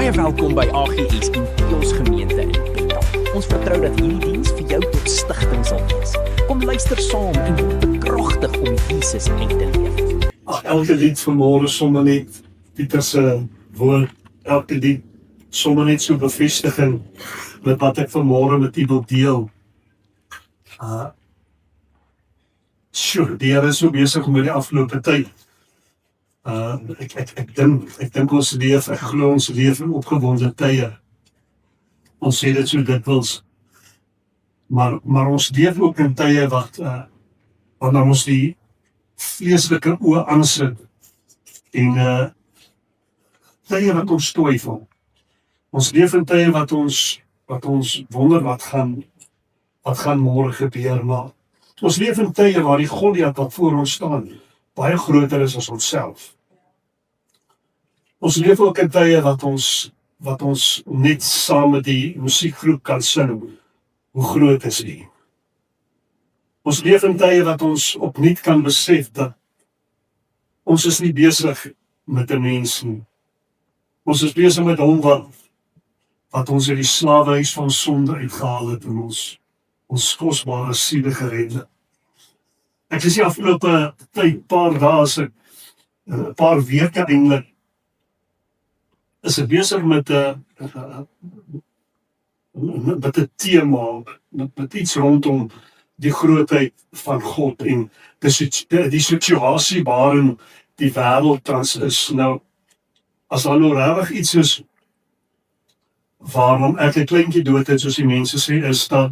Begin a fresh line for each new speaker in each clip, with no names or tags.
Baie welkom by AGS en Pios Gemeente in Bethel. Ons vertrou dat hierdie diens vir jou tot stigting sal wees. Kom luister saam en word bekragtig om Jesus uit te leef.
Elke lied vanmôre sommer net Pieter se woord, elke lied sommer net so bevestiging met wat ek vanmôre met u wil deel. Die Here is so besig met die afgelope tyd. Ek dink ons leef, ek glo ons leef in opgewonde tye. Ons sê dit so dikwels, maar ons leef ook in tye wat wanneer ons die vleeslike oë aansit en tye wat ons twyfel. Ons leef in tye wat ons wonder wat gaan môre gebeur, maar ons leef in tye waar die Goliat wat voor ons staan baie groter is as onsself. Ons leef ook in tye wat ons net saam met die musiekgroep kan sing, hoe groot is U. Ons leef in tye wat ons opnuut kan besef dat ons is nie besig met 'n mens nie. Ons is besig met Hom wat ons uit die slawehuis van sonde uitgehaal het en ons kosbare siele gered het. Ek is die afgelope tyd, paar dae, 'n paar weke eintlik, is ek besig met 'n tema, met iets rondom die grootheid van God en die situasie waarin die wêreld tans is. Nou, as daar nou regtig iets is waarom ek 'n kleintjie dood het, soos die mense sê, is dat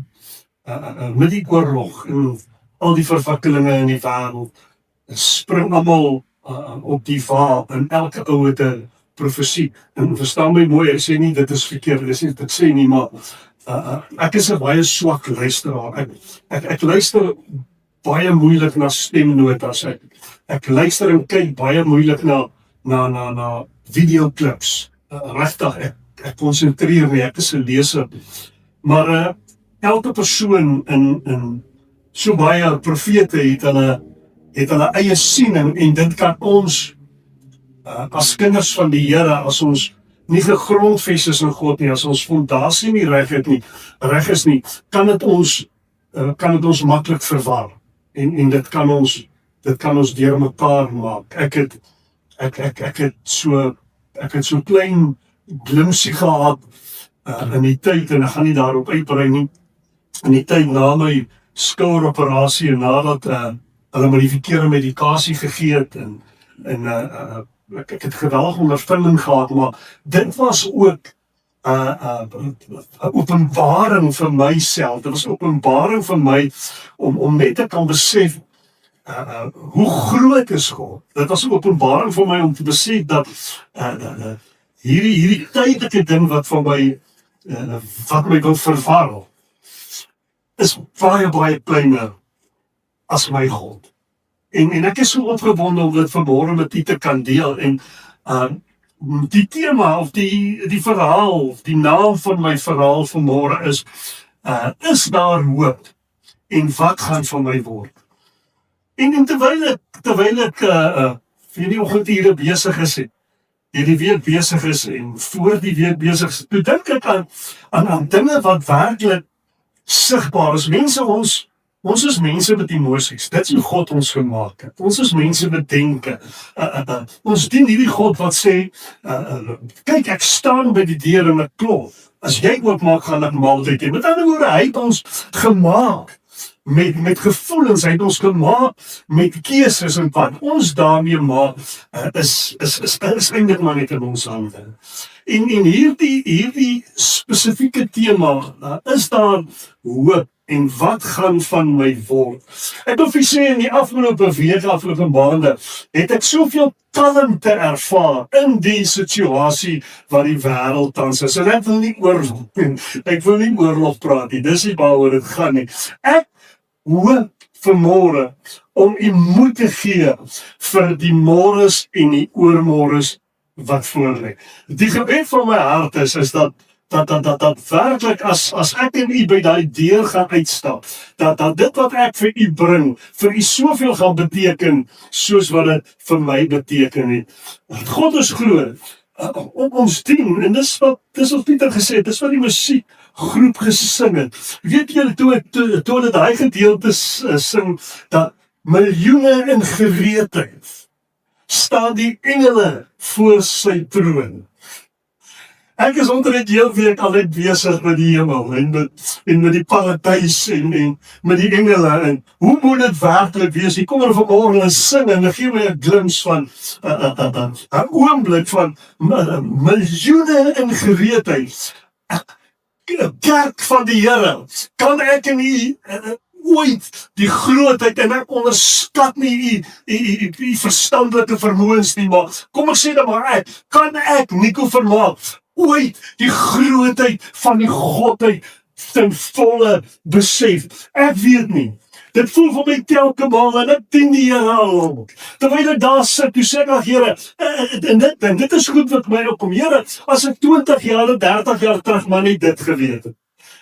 met die oorlog en al die verwikkelinge in die wêreld, spring almal op die va in elke ouete profesie. En verstaan my mooi, ek sê nie dit is verkeerd, dis nie wat ek sê nie, maar ek is 'n baie swak luisteraar. Ek luister baie moeilik na stemnotas. Ek luister en kyk baie moeilik na videoklips. Regtig, ek konsentreer nie, ek is 'n leser. Maar elke persoon in so baie profete het hulle eie siening en dit kan ons as kinders van die Here, as ons nie gegrondves is in God nie, as ons fondasie nie reg is nie, kan dit ons maklik verwar en dit kan ons deurmekaar maak. Ek het so klein glimpsie gehad in die tyd, en ek gaan nie daarop uitbrei nie, in die tyd na my skoueroperasie en nadat hulle my die verkeerde medikasie gegee het en ek het geweldige ondervinding gehad, maar dit was ook 'n openbaring vir myself. Dit was 'n openbaring vir my om net te kan besef hoe groot is God. Dit was 'n openbaring vir my om te besef dat hierdie tydelike ding wat my wil verwar, is baie kleiner as my God. En ek is so opgewonde om dit vanmôre met u te kan deel. En die tema of die verhaal, of die naam van my verhaal vanmôre is daar hoop en wat gaan van my word? En terwyl ek vir die oggendure besig is, die week besig is en voor die week besig is, toe dink ek aan dinge wat werklik sigbaar is. Mense, ons is mense met emosies. Dit is hoe God ons gemaak het. Ons is mense met denke. Ons dien hierdie God wat sê, kyk, ek staan by die deur en ek klop. As jy oopmaak, gaan ek maaltyd hê. Met ander woorde, hy het ons gemaak met gevoelens, hy het ons gemaak met keuses, en wat ons daarmee maak, is eintlik maar net in ons hande. En hierdie spesifieke tema, is daar hoop en wat gaan van my word? Ek wil vir sê, in die afgelope weke, afgelope maande, het ek soveel kalmte ervaar in die situasie wat die wêreld tans is. En ek wil nie oorlog praat nie, dis nie waaroor dit gaan nie. Ek hoop vanmôre om u moed te gee vir die môres en die oormôres wat voorlê. Die gebed van my hart is dat werklik as ek en u by daai deur gaan uitstap, dat dit wat ek vir u bring, vir u soveel gaan beteken, soos wat dit vir my beteken het. God is groot. ons dien, en dis wat Pieter gesê het, dis wat die musiekgroep gesing het. Weet julle, toe hulle daai gedeeltes sing, dat miljoene in gereedheid staan die engele voor sy troon. Ek is omtrent heel week altyd besig met die hemel en met die paradys en met die engele en hoe moet dit werklik wees? Hier kom vanmôre en sing en gee my 'n glimpse van 'n oomblik van miljoene in gereedheid. Kerk van die Here, kan ek in u ooit die grootheid en ek onderskat nie u verstandelike vermoëns nie, maar kom ek sê dan maar kan ek Nico Vermaak ooit die grootheid van die Godheid ten volle besef? Ek weet nie. Dit voel vir my telke maal en ek dien die Here al. Terwyl ek daar sit, toe sê ek, Here, en dit is goed wat my opkom. Here, as ek 20 jaar en 30 jaar terug maar net dit geweet het.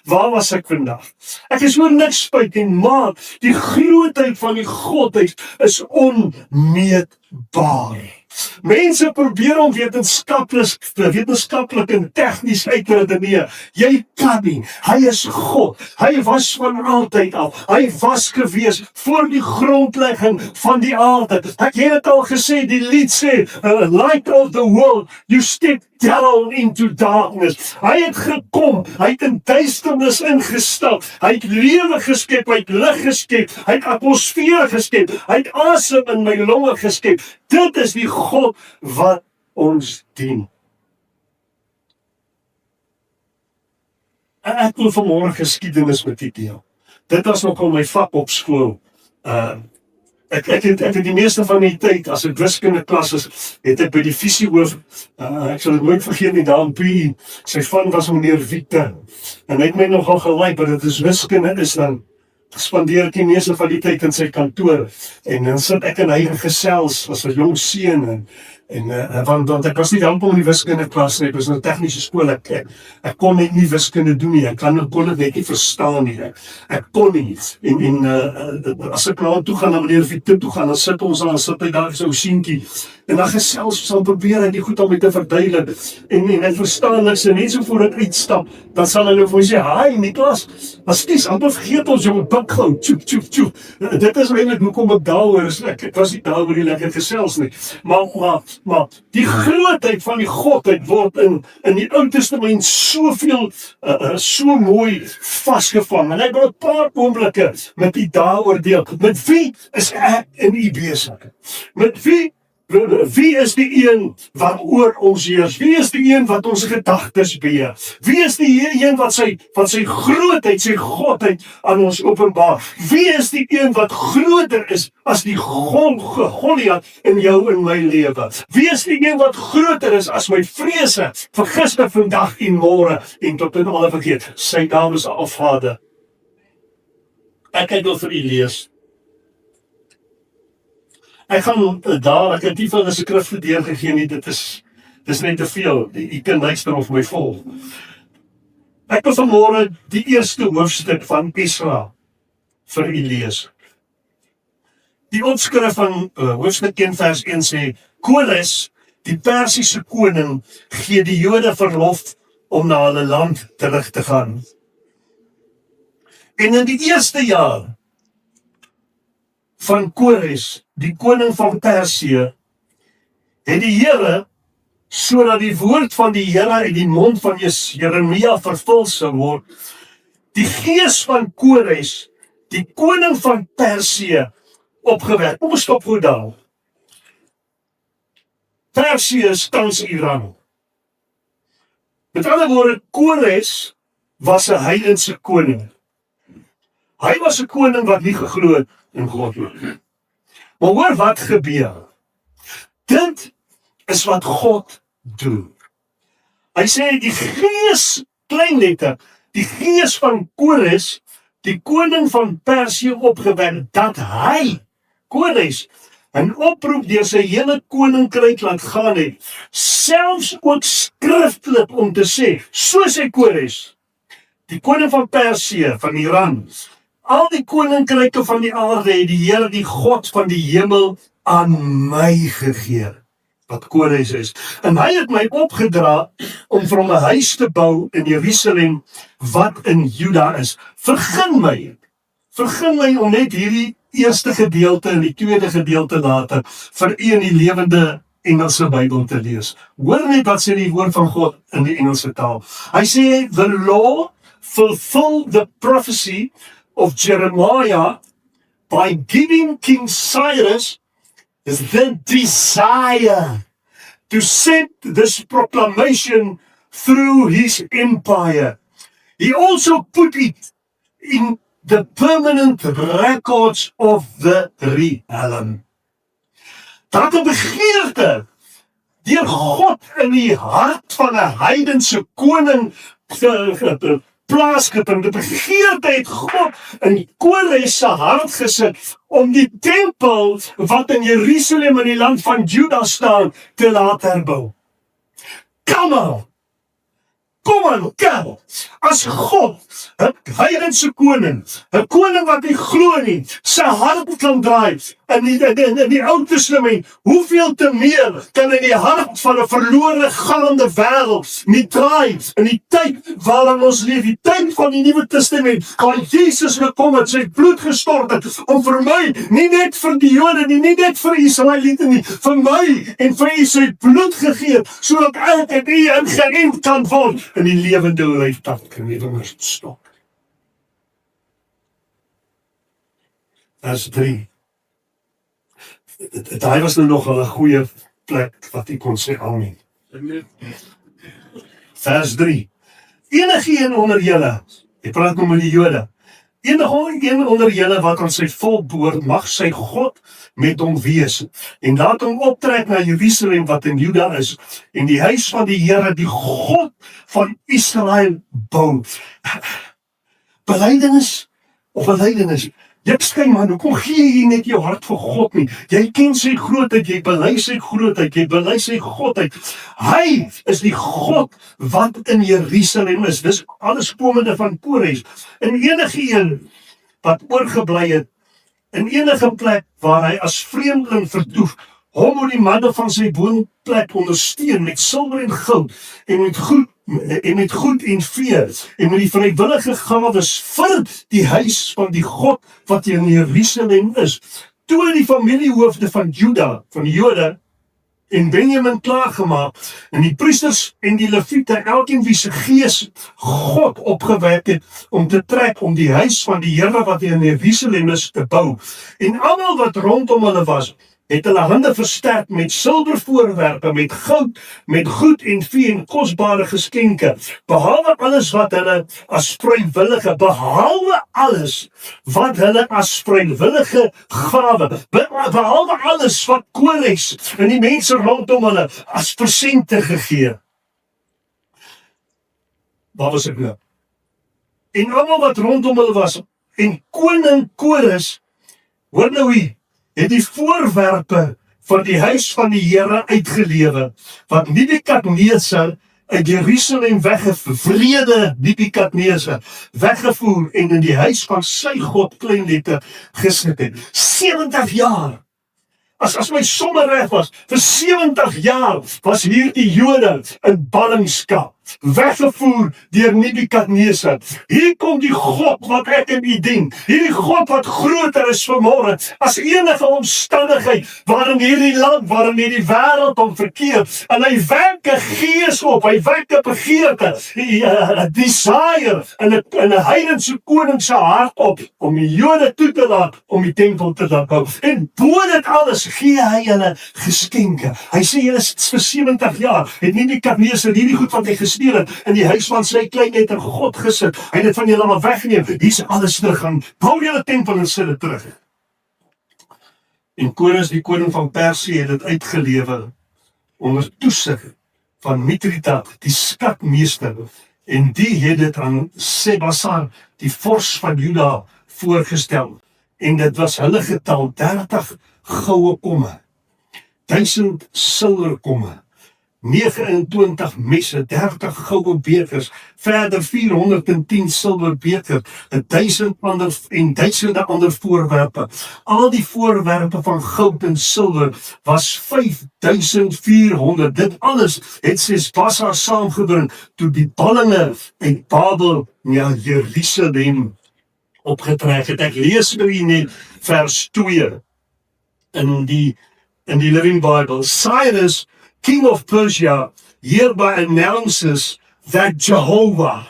Waar was ek vandag? Ek is oor niks spyt nie, maar die grootheid van die Godheid is onmeetbaar. Mense probeer om wetenskaplik en tegnies uit te redeneer. Jy kan nie. Hy is God. Hy was van altyd af. Hy was gewees voor die grondlegging van die aarde. Ek het dit al gesê, die lied sê, light of the world, you step down into darkness. Hy het gekom, hy het in duisternis ingestap, hy het lewe geskep, hy het lig geskep, hy het atmosfeer geskep, hy het asem in my longe geskep. Dit is die God wat ons dien. Ek wil vanmôre geskiedenis met u deel. Dit was nogal my vak op skool. Ek het die meeste van die tyd, as ek wiskunde klas is, het ek by die fisiehoof, ek sal dit nooit vergeet nie, daar in PE, sy van was meneer Wiete, en hy het my nogal gelei, maar dit is wiskunde is dan, spandeer ek die meeste van die tyd in sy kantoor, en dan sit ek en hy gesels, as 'n jong seun, want ek was nie help om die wiskunde klas nie, ek was in 'n tegniese skool, ek kon net nie wiskunde doen nie, ek kon dit net nie verstaan nie, ek kon nie, en as ek nou toe gaan, na meneer Wiete toe gaan, dan sit ons aan, dan sit hy daar so sientjie, en dan gesels, sal probeer hy die goed om my te verduidelik, en ek verstaan niks, en net so voor ek uitstap, dan sal hy nou vir my sê, hi Niklas, askies, amper vergeet ons, jong, buk gauw, tjoep, tjoep, tjoep, dit is eintlik hoekom ek daaroor is, ek was nie daaroor die lekker gesels nie, maar die grootheid van die Godheid word in die Ou Testament soveel, so mooi vasgevang, en ek wil 'n paar oomblikke met u daaroor deel, met wie is ek in u besig? Met wie is die een wat oor ons heers? Wie is die een wat ons gedagtes beheer? Wie is die een wat sy grootheid, sy Godheid aan ons openbaar? Wie is die een wat groter is as die Goliat in jou en my lewe? Wie is die een wat groter is as my vrese vir gister, vandag en môre en tot in alle vergeet? Sy naam is Alvader. Ek wil vir u lees. Ek gaan daar, ek het nie van 'n skrif deurgegee nie, dis net te veel, u kan luister of my volg. Ek wil vanmôre die eerste hoofstuk van Esra vir u lees. Die opskrif van hoofstuk 1 vers 1 sê, Koresh, die Persiese koning, gee die Jode verlof om na hulle land terug te gaan. En in die eerste jaar van Koresh, die koning van Persië, het die Here, sodat die woord van die Here uit die mond van Jeremia vervul sou word, die gees van Koresh, die koning van Persië, opgewek. Kom ons stop goed daar. Persië is tans Iran. Met ander woorde, Koresh was 'n heidense koning. Hy was 'n koning wat nie geglo het in God nie. Maar hoor wat gebeur. Dit is wat God doen. Hy sê die gees, klein letter, die gees van Koresh, die koning van Persië opgewek, dat hy, Koresh, 'n oproep deur sy hele koninkryk laat gaan het, selfs ook skriftelik om te sê, so sê Koresh, die koning van Persië, van Iran, al die koninkryke van die aarde het die Here, die God van die hemel, aan my gegee. wat Kores is. En hy het my opgedra om vir hom 'n huis te bou in Jerusalem wat in Juda is. Vergun my om net hierdie eerste gedeelte en die tweede gedeelte later vir u in die lewende Engelse Bybel te lees. Hoor net wat sê die woord van God in die Engelse taal. Hy sê, the law fulfilled the prophecy of Jeremiah by giving King Cyrus the desire to send this proclamation through his empire. He also put it in the permanent records of the realm. Dat 'n begeerte deur God in die hart van 'n heidense koning plaasgevind. Die begeerte het God in Kores se hart gesit om die tempel wat in Jerusalem in die land van Juda staan te laat herbou. Kom aan, as God, 'n heidense koning, 'n koning wat nie glo nie, sy hart kan draai in die Ou Testament, hoeveel te meer kan in die hart van 'n verlore gaande wêreld nie draai in die tyd waarin ons leef, die tyd van die Nuwe Testament, waar Jesus gekom het, sy bloed gestort het, om vir my, nie net vir die Jode nie, nie net vir Israeliete nie, vir my en vir u sy bloed gegee, sodat ek en u ingeënt kan word in die lewende leefdag in die wingerdstok. Vers 3. Daai was nou nog 'n goeie plek wat ek kon sê amen. Vers 3. Enige een onder julle, ek praat nou met die Jode, enige een onder julle wat aan sy volk behoort, mag sy God met hom wees, en laat hom optrek na Jerusalem wat in Juda is, en die huis van die Here, die God van Israel bou. Belydenis. Jy skyn man, hoekom gee jy net jou hart vir God nie? Jy ken sy grootheid, jy bely sy grootheid, jy bely sy godheid. Hy is die God wat in Jerusalem is. Dis alles komende van Kores. En enige een wat oorgebly het, in enige plek waar hy as vreemdeling vertoef, hom moet die manne van sy woonplek ondersteun met silwer en goud, en met goed en vee, en met die vrywillige gawes vir die huis van die God wat in Jerusalem is. Toe die familiehoofde van Juda, van die Jode en Benjamin klaargemaak, en die priesters en die leviete, elkeen wie se gees God opgewek het om te trek om die huis van die Here wat in Jerusalem is te bou. En almal wat rondom hulle was, het hulle hande versterk met silwervoorwerpe, met goud, met goed en vee en kosbare geskenke, behalwe alles wat hulle as vrywillige gawe, behalwe alles wat Kores en die mense rondom hulle as persente gegee. Waar was ek nou? En almal wat rondom hulle was, en koning Kores, hoor nou hier, het die voorwerpe van die huis van die Here uitgelewe, wat Nebukadneser uit Jerusalem weggevoer en in die huis van sy God kleinletter gesit het. 70 jaar. As my somme reg was, vir 70 jaar was hier die Jode in ballingskap, weggevoer deur Nebukadneser. Hier kom die God wat ek en u dien, hierdie God wat groter is vanmôre as enige omstandigheid waarin hierdie land, waarin hierdie wêreld om verkeer, en hy wek 'n gees op, hy wek 'n begeerte, 'n desire in 'n heidense koning se hart op, om die Jode toe te laat, om die tempel te laat bou, en bo dit alles gee hy hulle geskenke. Hy sê julle vir 70 jaar het Nebukadneser hierdie goed wat hy gesteel het in die huis van sy kleinletter God gesit. Hy het dit van julle allemaal weggeneem. Hier is alles teruggaan. Bou julle tempel en sit dit terug. En Kores, die koning van Persie, het dit uitgelewe onder toesig van Mithridat, die skatmeester, en die het dit aan Sebasar, die vors van Juda, voorgestel. En dit was hulle getal 30 goue komme, 1000 silwerkomme, 29 messe, 30 goue bekers, verder 410 silwer bekers, 1000 ander en duisende ander voorwerpe. Al die voorwerpe van goud en silwer was 5400. Dit alles het Sesbassa saamgebring toe die ballinge uit Babel na Jerusalem opgetrek het. Ek lees vir u net vers 2 in die Living Bible. Cyrus, king of Persia, hereby announces that Jehovah,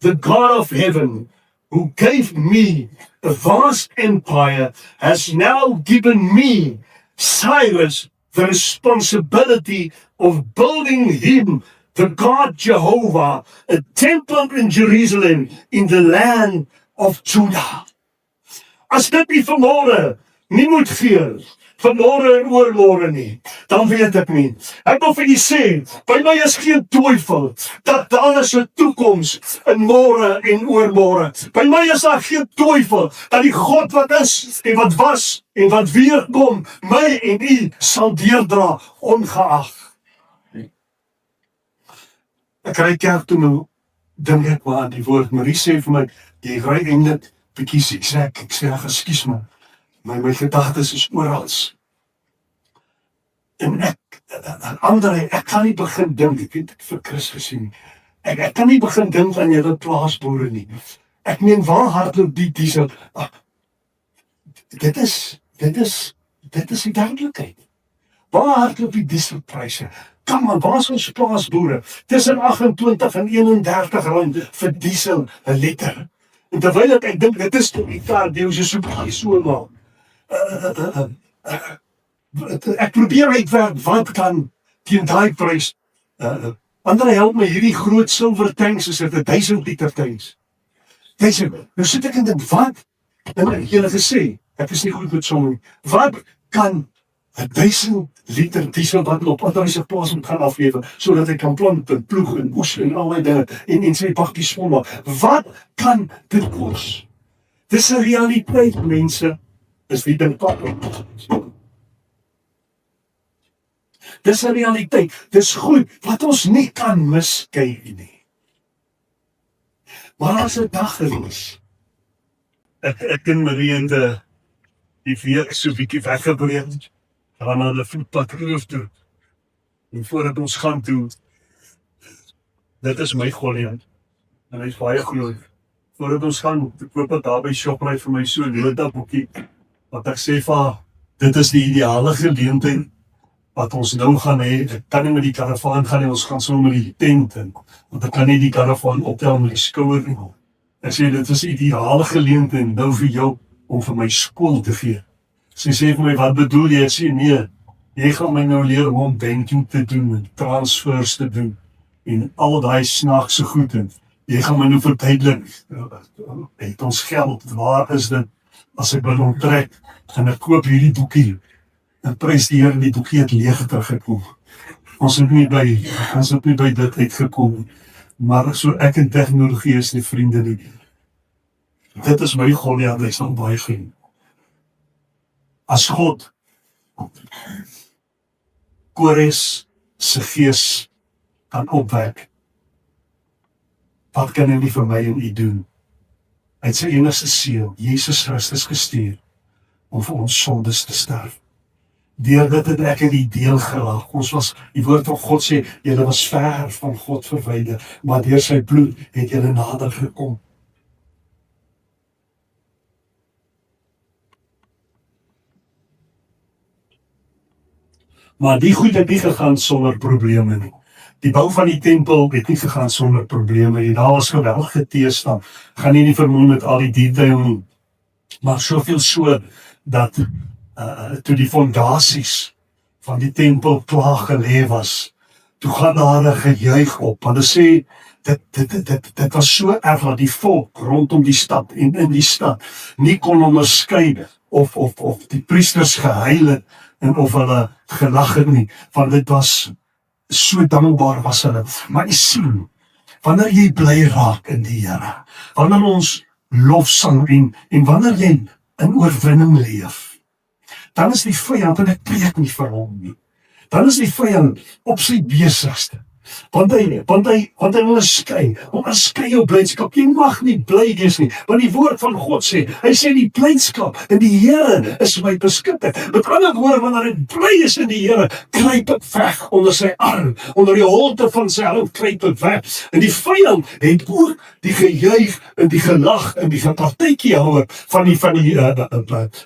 the God of heaven, who gave me a vast empire, has now given me, Cyrus, the responsibility of building him, the God Jehovah, a temple in Jerusalem, in the land of Judah. As dit nie vanmôre nie moet gee, vanmôre en oormôre nie, dan weet ek nie. Ek wil vir u sê, by my is geen twyfel dat daar is 'n toekoms in môre en oormôre. By my is daar geen twyfel dat die God wat is en wat was en wat weer kom, my en u sal deurdra ongeag. Ek ry kerk toe nou, dink ek maar aan die woord. Marie sê vir my, jy ry eintlik bietjie siek. Ek sê, ekskuus my gedagtes is oral. En ek kan nie begin dink, ek het vir Chris gesien, ek kan nie begin dink aan julle plaasboere nie. Ek meen, waar hardloop die diesel? Dit is die duidelikheid. Waar hardloop die dieselpryse? Kom aan, waar is ons plaasboere? Tussen 28 en 31 rand vir diesel 'n liter. En terwyl ek dink, dit is die kaardeuse so maak. Ek probeer uitwerk wat kan teen daai prys. Ander help my, hierdie groot silwer tanks is dit 1000 liter tanks. Nou sit ek en dink, wat? En ek julle gesê, ek is nie goed met sommige, wat kan 1000 liter diesel wat op ander se plaas moet gaan aflewer, sodat hy kan plant en ploeg en oes en al die dinge, en sy bakkies vol maak. Wat kan dit kos? Dis 'n realiteit, mense, is die ding pak. Dis 'n realiteit, dis goed, wat ons nie kan miskei nie. Maar as 'n dag is, ek en Marie en die week so bietjie weggebreek, gaan na hulle voetpad roof toe, en voordat ons gaan toe, dit is my Goliath, en hy is baie groot. Voordat ons gaan, ek koop het daar by Shoprite vir my so 'n notaboekie, wat ek sê van, dit is die ideale geleentheid, wat ons nou gaan hê. Ek kan nie met die karavaan gaan nie, ons gaan sommer met die tent in, want ek kan nie die karavaan optel met die skouer nie. Ek sê, dit is die ideale geleentheid nou vir jou, om vir my skool te gee. Sy sê vir my, wat bedoel jy? Ek sê, nee, jy gaan my nou leer om banking te doen, en transfers te doen, en al die snaakse goed, en jy gaan my nou verduidelik, het ons geld, waar is dit, as ek by hom trek, en ek koop hierdie boekie, en prys die Here, die boekie het leeg teruggekom. Ons het nie by dit uitgekom, maar so ek en tegnologie is nie vriende nie. Dit is my Goliath, hy is nog baie geen. As God Kores se gees kan opwek, wat kan hy nie vir my en u doen? Hy het sy enigste seun, Jesus Christus, gestuur om vir ons sondes te sterf. Deur dit het ek in die deel geraak. Die woord van God sê, julle was ver van God verwyder, maar deur sy bloed het julle nader gekom. Maar die goed het nie gegaan sonder probleme nie. Die bou van die tempel het nie gegaan sonder probleme nie. Daar was geweldige teëstand. Gaan nie vermoed met al die detail nie. Maar soveel so dat toe die fondasies van die tempel klaar gelê was, toe gaan daar 'n gejuig op. Want hulle sê dit was so erg dat die volk rondom die stad en in die stad nie kon onderskei of die priesters gehuil het en of hulle gelag het nie, want dit was so dankbaar was hulle. Maar jy sien, wanneer jy bly raak in die Here, wanneer ons lofsang en wanneer jy in oorwinning leef, dan is die vyand, en ek preek nie vir hom nie, dan is die vyand op sy besigste. Want hy wil skei jou blydskap. Jy mag nie bly wees nie, want die woord van God sê, hy sê die blydskap in die Here is my beskutting. Met ander woorde, wanneer ek bly is in die Here, kruip ek weg onder sy arm, onder die holte van sy hand kruip ek weg. En die vyand het ook die gejuig en die gelag en die gepartytjie hoor van die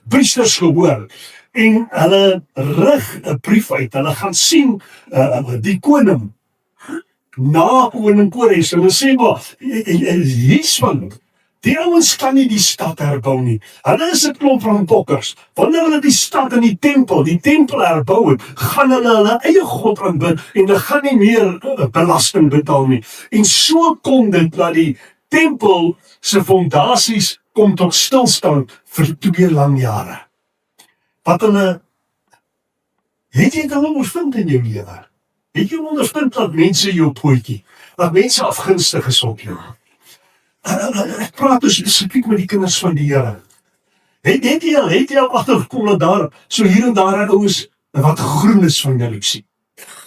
priesters gehoor. En hulle rig 'n brief uit, hulle gaan sien die koning na koning Kores, en hulle sê maar, hier's van, die ouens kan nie die stad herbou nie. Hulle is 'n klomp van bokkers. Wanneer hulle die stad en die tempel herbou het, gaan hulle eie God aanbid, en hulle gaan nie meer belasting betaal nie. En so kom dit dat die tempel se fondasies kom tot stilstand vir 2 lang jare. Wat hulle, het jy dit al ondervind in jou lewe? Het jy ondervind dat mense jou pootjie, dat mense afgunstig is op jou? Ek praat dus spesifiek met die kinders van die Here. Het jy al agtergekom dat daar, so hier en daar 'n ouens wat groen is van jaloesie?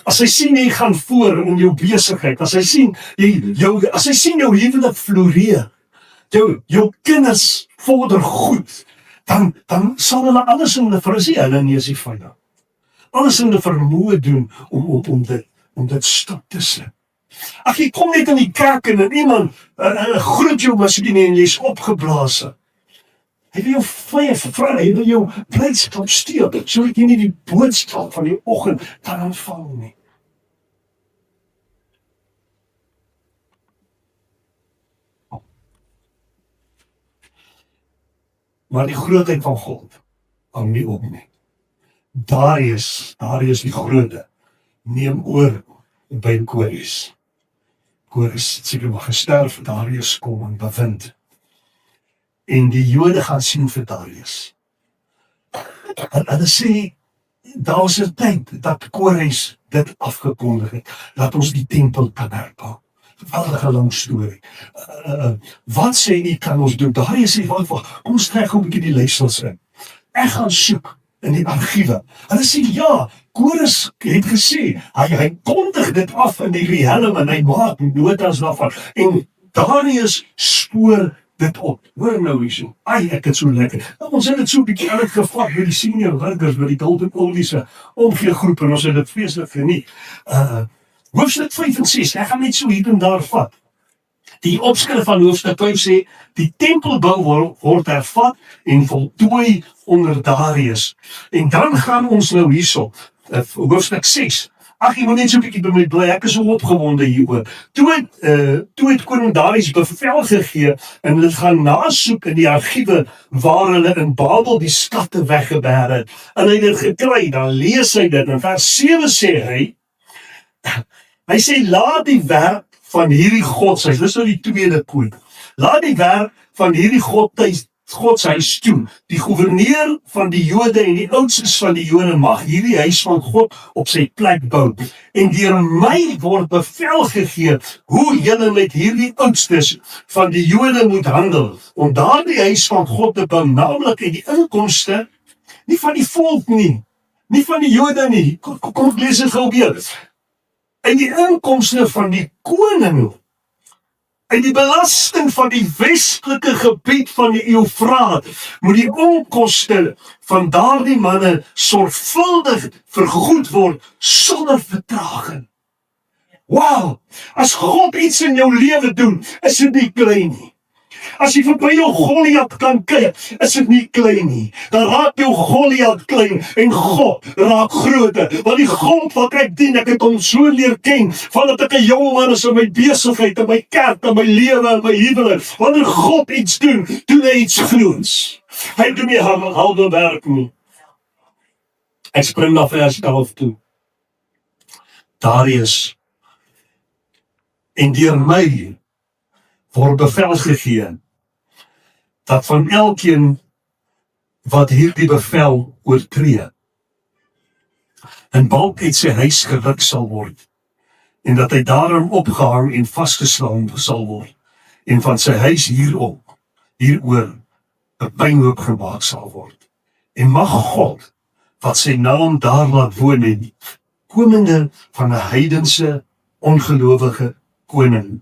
As hy sien jy gaan voor in jou besigheid, as hy sien jou huwelik floreer, jou kinders vorder goed, dan sal hulle alles in hulle versie, hulle nie is die vyand. Alles in hulle vermoë doen om dit stop te sit. Ag, jy kom net in die kerk en iemand groet jou miskien en jy's opgeblaas. Hy wil jou vry, hy wil jou blydskap steel, sodat jy nie die boodskap van die oggend kan ontvang nie. Maar die grootheid van God hang nie op nie. Darius die Grote neem oor by Kores. Kores het seker maar gesterf, Darius kom en bevind. En die Jode gaan sien vir Darius. Hulle sê, daar was 'n tyd dat Kores dit afgekondig het, dat ons die tempel kan herbou. Geweldige lang storie. Wat sê nie kan ons doen? Darius sê, kom ons trek 'n bietjie die leiersels in. Ek gaan soek in die argiewe. Hulle sê, ja, Kores het gesê, hy kondig dit af in die riehelm en hy maak notas daarvan. En Darius spoor dit op. Hoor nou hierso. Ek het so lekker. Ons het dit so 'n bietjie uitgevat by die senior workers, by die Golden Oldies omgegroep en ons het dit feeslik geniet. Hoofstuk 5 en 6, ek gaan net so hier en daar vat. Die opskrif van hoofstuk 5 sê, die tempelbou word hervat en voltooi onder Darius. En dan gaan ons nou hierso, hoofstuk 6. Ag, jy moet net so 'n bietjie by my bly, ek is so opgewonde hieroor. Toe het koning Darius bevel gegee, en hulle gaan nasoek in die argiewe, waar hulle in Babel die skatte weggeberg het. En hy het dit gekry, dan lees hy dit, in vers 7 sê hy sê, laat die werk van hierdie godshuis, dis nou die tweede punt, laat die werk van hierdie godshuis toe, die gouverneur van die Jode en die oudstes van die Jode mag hierdie huis van God op sy plek bou, en deur my word bevel gegee, hoe julle met hierdie oudstes van die Jode moet handel, om daardie huis van God te bou, naamlik in die inkomste, nie van die volk nie van die Jode nie, kom lees dit gou weer, en die inkomste van die koning, en die belasting van die westelike gebied van die Eufraat, moet die onkoste van daardie manne sorgvuldig vergoed word, sonder vertraging. Wow, as God iets in jou lewe doen, is dit nie klein nie. As jy verby jou Goliat kan kyk, is dit nie klein nie. Dan raak jou Goliat klein en God raak groter. Want die God wat ek dien, ek het hom so leer ken, vandat ek 'n jong man is in my besigheid, in my kerk, in my lewe, in my huwelik. Wanneer God iets doen hy iets groots. Hy doen nie halwe werk nie. Ek spring na vers 11 toe. Darius, en deur my word bevel gegee, dat van elkeen wat hierdie bevel oortree, in balk uit sy huis geruk sal word, en dat hy daarom opgehang en vasgeslaan sal word, en van sy huis hieroor 'n puinhoop gemaak sal word. En mag God, wat sy naam daar laat woon het, komende van 'n heidense, ongelowige koning.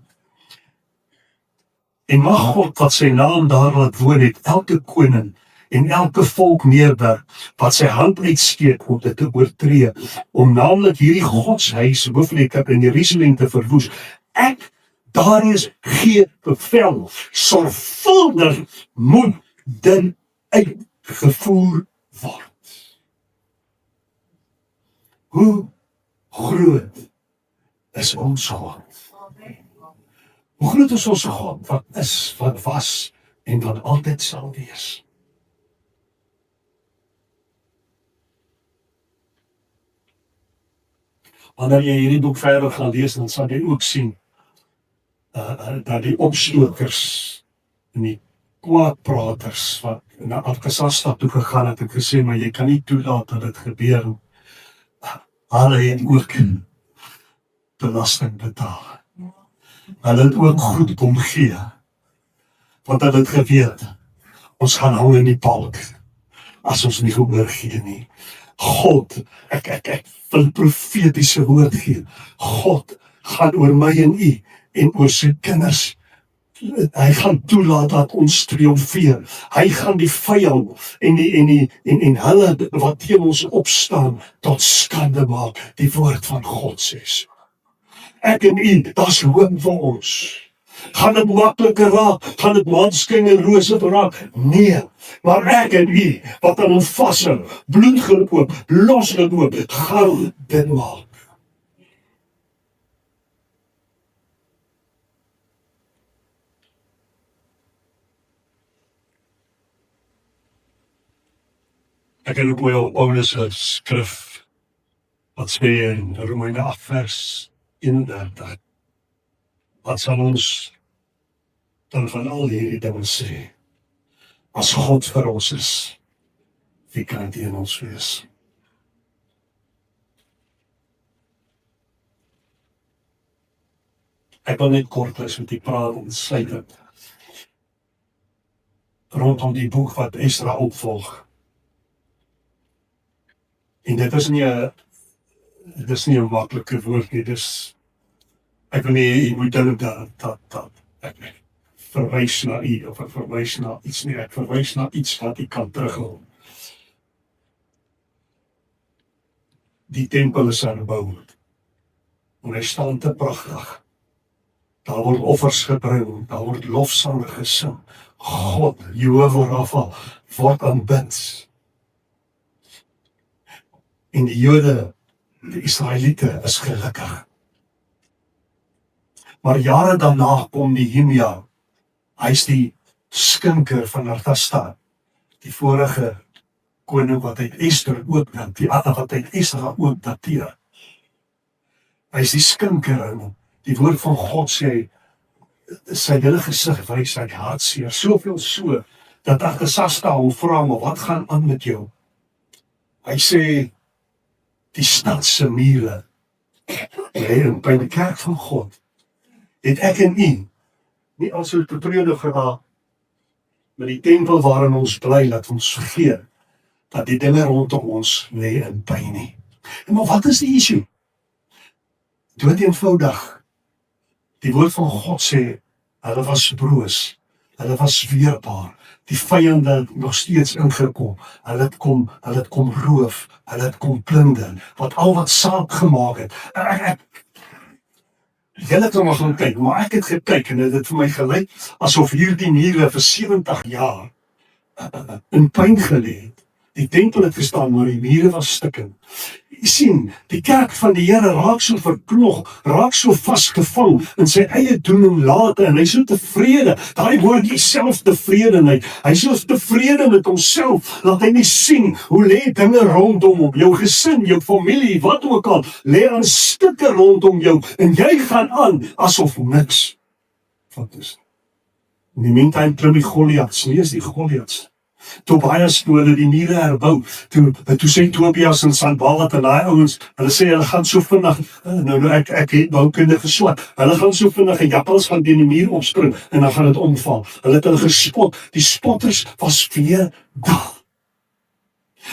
En mag God wat sy naam daar laat woon het, elke koning en elke volk neerbuig, wat sy hand uitsteek om dit te oortree, om naamlik hierdie godshuis, hoofletter in Jerusalem te verwoes. Ek, Darius, gee bevel, sorgvuldig moet dit uitgevoer word. Hoe groot is ons God? Hoe groot is ons God, wat is, wat was en wat altyd sal wees? Wanneer jy hierdie boek verder gaan lees, dan sal jy ook sien dat die opstokers en die kwaadpraters wat na Artasasta toe gegaan het en gesê, maar jy kan nie toelaat dat dit gebeur. Hulle het ook belasting betaal. Hulle het ook goed kom gee. Want hulle het geweet, ons gaan hang in die palk as ons nie gehoor gee nie. God, ek wil profetiese woord gee. God gaan oor my en u en oor sy kinders. Hy gaan toelaat dat ons triomfeer. Hy gaan die vyand en hulle wat teen ons opstaan tot skande maak. Die woord van God sê so. Ek en u, daar's hoop vir ons. Gaan dit makliker raak? Gaan dit maanskyn en rose raak? Nee, maar ek en u, wat aan hom vashou, bloed geloop, losgeloop, gaan dit maak. Ek het ook wel Paulus se skrif wat sê in Romeine 8 vers 31. Wat sal ons dan van al hierdie dinge sê? As God vir ons is, wie kan teen ons wees? Ek wil net kortliks met die praat ontsluitend rondom die boek wat Esdra opvolg. En dit is nie 'n maklike woord nie, ek wil nie, jy moet dink dat ek verwys na u, of ek verwys na iets nie, ek verwys na iets wat u kan terughou. Die tempel is herbou, en hy staan te pragtig. Daar word offers gebring, daar word lofsange gesing. God, Jehovah Rafa, word aanbid. En die Jode, die Israeliete, is gelukkig. Maar jare daarna kom die Nehemia, hy is die skinker van Artasasta, die vorige koning wat uit Ester ook dan, die ander wat uit Esdra ook dateer. Hy is die skinker en die woord van God sê, sy hele gesig wys sy hartseer, soveel so, dat Artasasta hom vra, maar wat gaan aan met jou? Hy sê, die stad se mure, en by die kerk van God, het ek en u, nie as hoe tevrede geraak, met die tempel waarin ons bly, laat ons vergeet, dat die dinge rondom ons lê in pyn nie. En maar wat is die issue? Dood eenvoudig. Die woord van God sê, hulle was broos, hulle was weerbaar, die vyande het nog steeds ingekom, hulle het kom roof, hulle het kom plunder, wat saak gemaak het. Julle het nog gaan kyk, maar ek het gekyk en dit het vir my gelyk asof hierdie mure vir 70 jaar in pyn gelê het. Die tempel het gestaan, maar die mure was stukkend. Jy sien, die kerk van die Here raak so verknog, raak so vasgevang in sy eie doen en late, en hy is so tevrede, daai woord die selftevredenheid, hy is so tevrede met homself, dat hy nie sien, hoe lê dinge rondom hom, jou gesin, jou familie, wat ook al, lê aan stukke rondom jou, en jy gaan aan, asof niks, wat is, in die meantime klim die Goliaths, nie is die Goliaths, Tobias toe hulle die mure herbou, toe sê Tobias en Sanballat en daai ouens, hulle sê hulle gaan so vinnig, ek het boukundige swat, hulle gaan so vinnig, en jappels gaan teen die muur opspring, en dan gaan dit omval. Hulle het hulle gespot, die spotters was weer daar.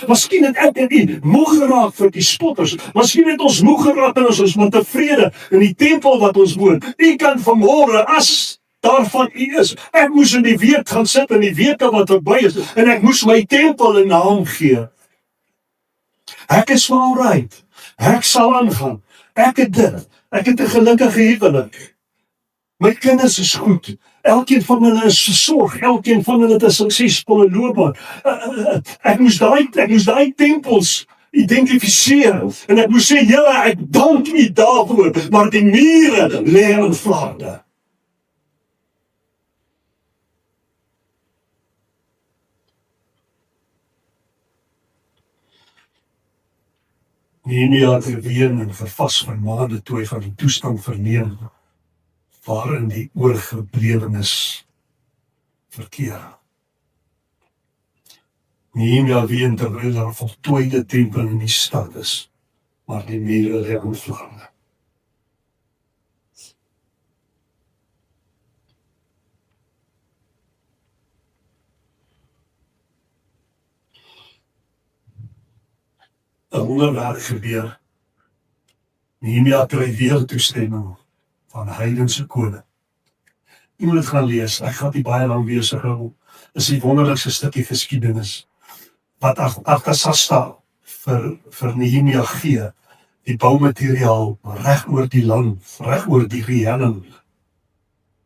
Miskien het ek en u moeg geraak vir die spotters. Miskien het ons moeg geraak en ons is maar tevrede in die tempel wat ons woon. U kan vanmôre, as daarvan u is, ek moes in die week gaan sit in die weke wat verby is, en ek moes my tempel 'n naam gee. Ek is alright. Ek sal aangaan. Ek het dit. Ek het 'n gelukkige huwelik. My kinders is goed. Elkeen van hulle is versorg. Elkeen van hulle het 'n suksesvolle loopbaan. Ek moes daai tempels identifiseer. En ek moes sê, Here, ek dank u daarvoor, maar die mure lê in vlakte. Nehemia het geween en gevas vir maande toe hy van die toestand verneem waarin die oorgeblewenes verkeer. Nehemia ween terwyl daar 'n voltooide tempel in die stad is, maar die mure lê in vlamme. Een wonderwerk gebeur. Nehemia kry weer toestemming van heidense koning. Jy moet dit gaan lees, ek gaan nie baie lang besig hou. Is die wonderlikste stukkie geskiedenis wat Artasasta vir Nehemia gee, die boumateriaal reg oor die land, reg oor die riedelling.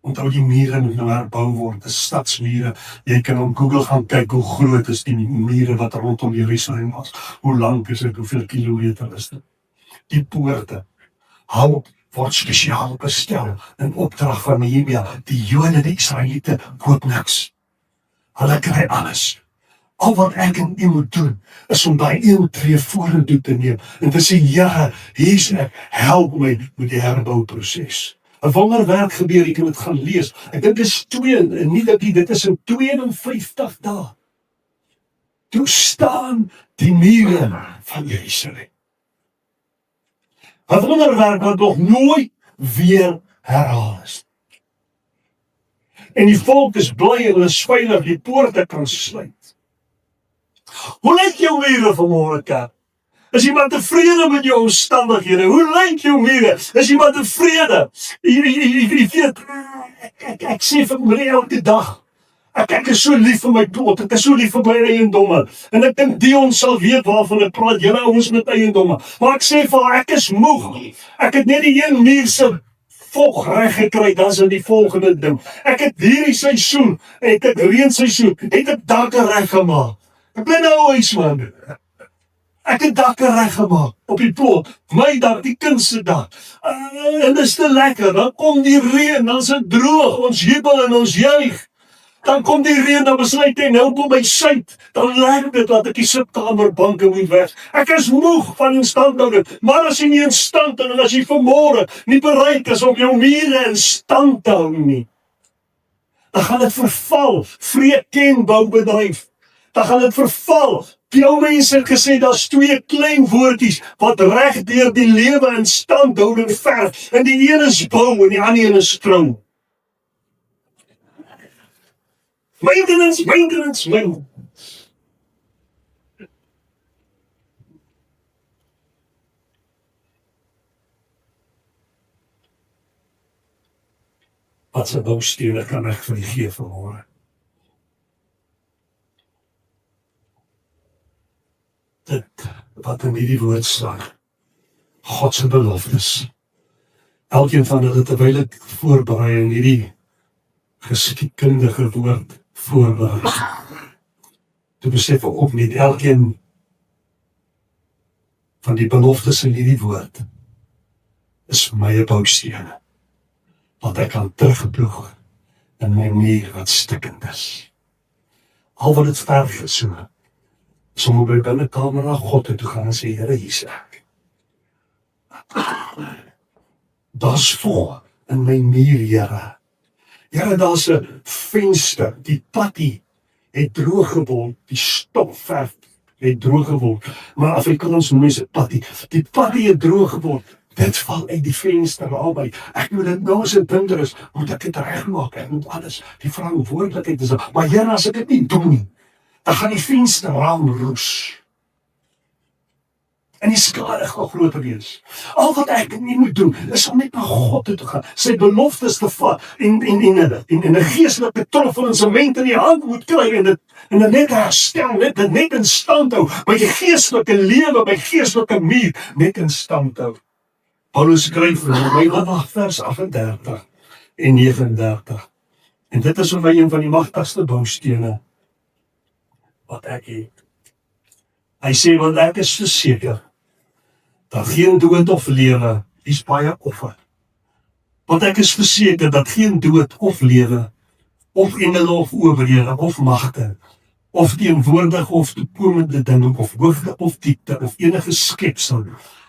Onthou die mure moet nou herbou word, die stadsmure. Jy kan op Google gaan kyk hoe groot is die mure wat rondom Jerusalem was. Hoe lank is dit, hoeveel kilometer is dit? Die poorte, hout word spesiaal bestel in opdrag van Nehemia. Die Jode, die Israeliete, koop niks. Hulle kry alles. Al wat ek en u moet doen, is om daai een tree vorentoe te neem en te sê, ja, hier is ek, help my met die herbouproses. 'n wonderwerk gebeur, jy kan dit gaan lees. Ek dink dit is dit is in 52 dae. Toe staan die mure van Jerusalem. 'n wonderwerk wat nog nooit weer herhaal is. En die volk is bly en hulle is veilig, die poorte kan sluit. Hoe lyk jou mure vanmôre, kerk? Is iemand tevrede met jou omstandighede? Hoe lyk jou mure? Is iemand tevrede? Jy weet, ek sê vir my elke dag, ek is so lief vir my plot, ek is so lief vir my eiendomme, en ek dink Dion sal weet waarvan ek praat, julle ouens met eiendomme, maar ek sê vir haar, ek is moeg, ek het net die een muur se vog reg gekry, dan is dit die volgende ding, ek het hierdie seisoen, ek het reenseisoen, het ek dakke reg gemaak, ek bly nou huis man, ek het dakke reggemaak op die plot, my dak, die kind se dak. En dis te lekker, dan kom die reën, dan is dit droog, ons jubel en ons juig. Dan kom die reën, dan besluit hy, nou kom my suid, dan lyk dit dat ek die sitkamerbanke moet weg. Ek is moeg van instandhouding, maar as jy nie in stand hou, en as jy vanmôre nie bereid is om jou mure in stand te hou nie, dan gaan dit verval, vreed ken boubedryf, dan gaan dit verval. Die ou mense het gesê, daar's twee klein woordjies wat reg deur die lewe in standhouding verf, en die een is bou en die ander een is trou. Maintenance. Wat 'n boustene kan ek vir die gee vanmôre? Dit wat in hierdie woord staan, God se beloftes. Elkeen van hulle terwyl ek voorberei in hierdie geskiedkundige woord voorberei. Toe besef ek ook nie elkeen van die beloftes in hierdie woord is vir my 'n boustene wat ek kan terugploeg in my muur wat stikkend is. Al wat dit verf is so. Sommige by binnekamer na God toe gaan en sê, Here, hier is ek. Daar's voor in my muur, Here. Here, daar's 'n venster, die pattie het droog geword, die stopverf het droog geword, maar Afrikaans noem mense pattie. Die pattie het droog geword, dit val uit die venster albei. Ek moet dit nou as 'n binder is, moet ek dit regmaak, ek moet alles, die verantwoordelikheid is, maar Here, as ek dit nie doen nie, dan gaan die vensterraam roes. En die skade gaan groter wees. Al wat ek nie moet doen, is om net na God toe te gaan, sy beloftes te vat, en 'n geestelike troffelensement in die hand moet kry, en dit net herstel, net in stand hou, my geestelike lewe, my geestelike muur, net in stand hou. Paulus skryf in Romeine 8 vers 38 en 39, en dit is vir my een van die magtigste boustene wat ek het. Hy sê, want ek is verseker, dat geen dood of lewe, is baie offer. Want ek is verseker, dat geen dood of lewe, of engele of owerhede, of magte, of teenwoordig of toekomende dinge, of hoogte of diepte, of enige skepsel,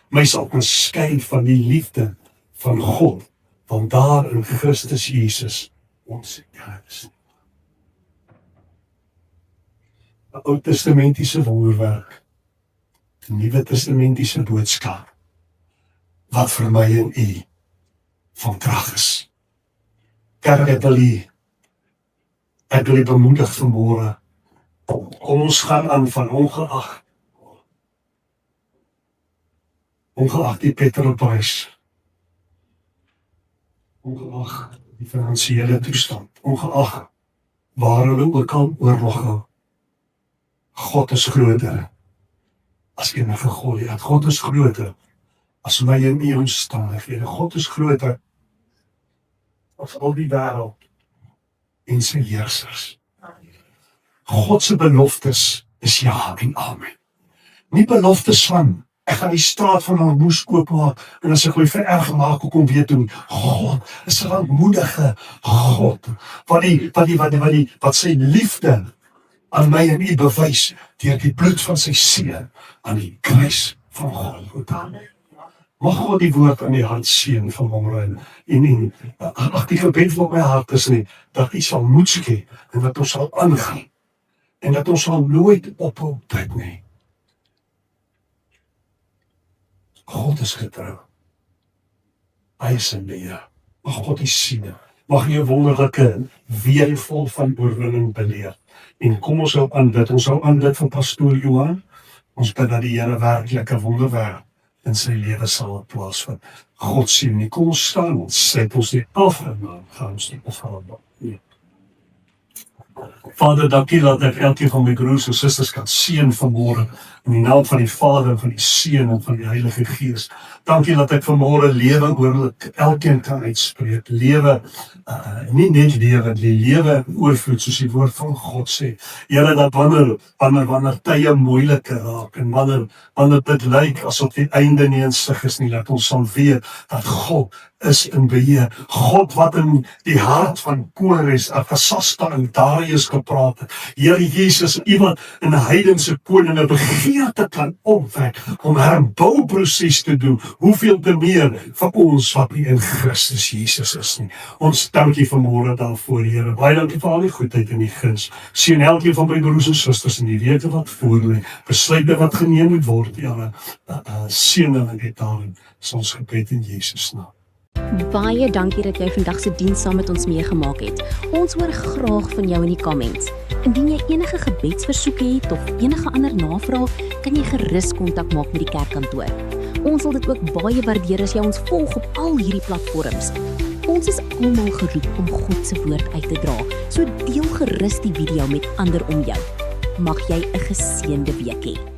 my sal kan skei van die liefde van God, want daar in Christus Jesus, ons Here is. 'n Ou Testamentiese wonderwerk, 'n Nuwe Testamentiese boodskap, wat vir my en u van krag is. Kerk, ek wil u bemoedig vanmôre, kom ons gaan aan van ongeag die petrolprys, ongeag die finansiële toestand, ongeag waar hulle ook al oorlog hou. God is groter as enige Goliat. God is groter as my en u omstandighede. God is groter as al die wêreld en sy heersers. God se beloftes is ja en amen. Nie beloftes van ek gaan die straat van Hormuz oopmaak en as ek my vererg maak, kom weet hoe. God is 'n langmoedige God wat sy liefde aan my en u bewys deur die bloed van sy seun aan die kruis van Golgotha. Mag God die woord aan die hart seën vanmôre en ag die gebed van my hart is nie dat u sal moed skep en dat ons sal aangaan en dat ons sal nooit ophou bid nie. God is getrou. Hy is in beheer. Mag God u seën. Mag u 'n wonderlike weervol van oorwinning beleef. En kom ons sal aanbid. Ons sal aanbid van pastoor Johan. Ons bid dat die Here werklike wonderwerk in sy lewe sal plaasvind. God seën nie. Kom ons staan, ons sluit ons nie af en dan gaan ons nie afhaal nie. Vader, dankie dat ek elkeen van my broers en susters kan seën vanmôre in die naam van die Vader, van die Seun en van die Heilige Gees. Dankie dat ek vanmôre lewe oor elkeen kan uitspreek. Lewe, nie net lewe, die lewe in oorvloed soos die woord van God sê. Here, dat wanneer tye moeilike raak en wanneer dit lyk asof die einde nie in sig is nie, dat ons sal weet dat God is in beheer. God wat in die hart van Kores, Artasasta en Darius gepraat het. Here Jesus, iemand in 'n heidense koninge begeerte kan opwek om 'n herbouproses te doen. Hoeveel te meer vir ons wat nie in Christus Jesus is nie. Ons dankie vanmôre daarvoor, Here. Baie dankie vir al die goedheid en die guns. Seën elkeen van my broers en susters in die weke wat voorlê. Besluite wat geneem moet word, Here. Seën hulle net daarin. Is ons gebed in Jesus naam.
Baie dankie dat jy vandag se diens saam met ons meegemaak het. Ons hoor graag van jou in die comments. Indien jy enige gebedsversoeke het of enige ander navrae, kan jy gerus kontak maak met die kerkkantoor. Ons sal dit ook baie waardeer as jy ons volg op al hierdie platforms. Ons is almal geroep om God se woord uit te dra, so deel gerus die video met ander om jou. Mag jy 'n geseënde week hê.